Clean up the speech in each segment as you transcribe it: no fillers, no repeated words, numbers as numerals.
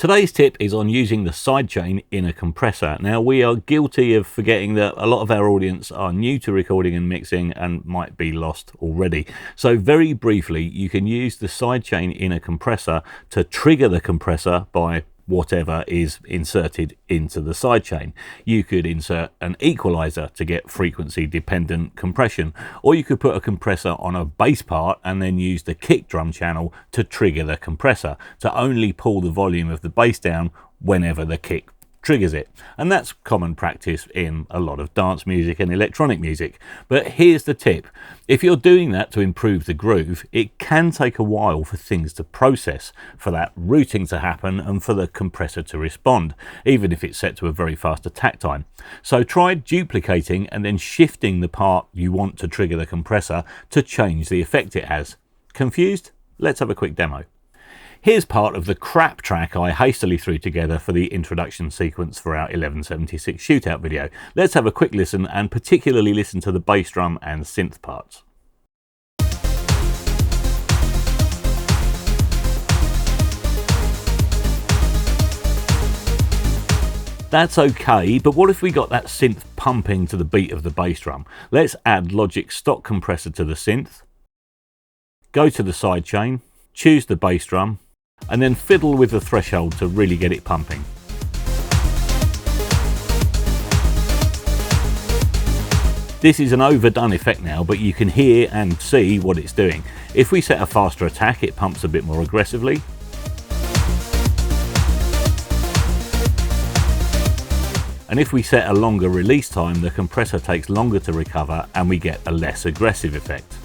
Today's tip is on using the sidechain in a compressor. Now, we are guilty of forgetting that a lot of our audience are new to recording and mixing and might be lost already. So very briefly, you can use the sidechain in a compressor to trigger the compressor by whatever is inserted into the sidechain. You could insert an equalizer to get frequency dependent compression, or you could put a compressor on a bass part and then use the kick drum channel to trigger the compressor to only pull the volume of the bass down whenever the kick triggers it. And that's common practice in a lot of dance music and electronic music. But here's the tip. If you're doing that to improve the groove, it can take a while for things to process, for that routing to happen and for the compressor to respond, even if it's set to a very fast attack time. So try duplicating and then shifting the part you want to trigger the compressor to change the effect it has. Confused? Let's have a quick demo. Here's part of the crap track I hastily threw together for the introduction sequence for our 1176 shootout video. Let's have a quick listen and particularly listen to the bass drum and synth parts. That's okay, but what if we got that synth pumping to the beat of the bass drum? Let's add Logic's stock compressor to the synth, go to the sidechain, choose the bass drum, and then fiddle with the threshold to really get it pumping. This is an overdone effect now, but you can hear and see what it's doing. If we set a faster attack, it pumps a bit more aggressively. And if we set a longer release time, the compressor takes longer to recover and we get a less aggressive effect.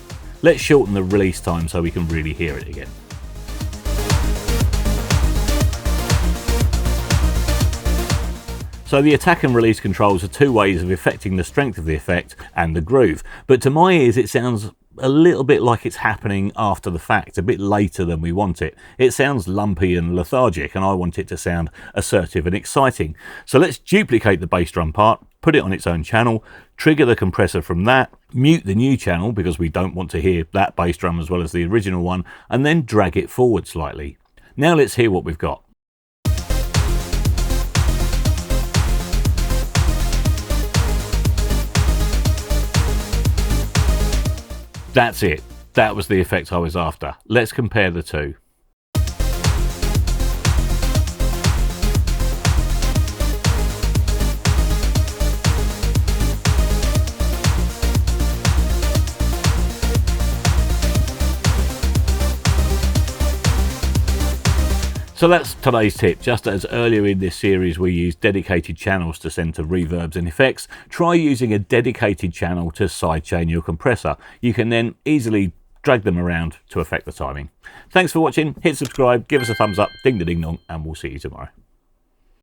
Let's shorten the release time so we can really hear it again. So the attack and release controls are two ways of affecting the strength of the effect and the groove. But to my ears, it sounds a little bit like it's happening after the fact, a bit later than we want it. It sounds lumpy and lethargic, and I want it to sound assertive and exciting. So let's duplicate the bass drum part, put it on its own channel, trigger the compressor from that, mute the new channel because we don't want to hear that bass drum as well as the original one, and then drag it forward slightly. Now let's hear what we've got. That's it. That was the effect I was after. Let's compare the two. So that's today's tip. Just as earlier in this series we used dedicated channels to send to reverbs and effects, try using a dedicated channel to sidechain your compressor. You can then easily drag them around to affect the timing. Thanks for watching, hit subscribe, give us a thumbs up, ding the ding dong, and we'll see you tomorrow.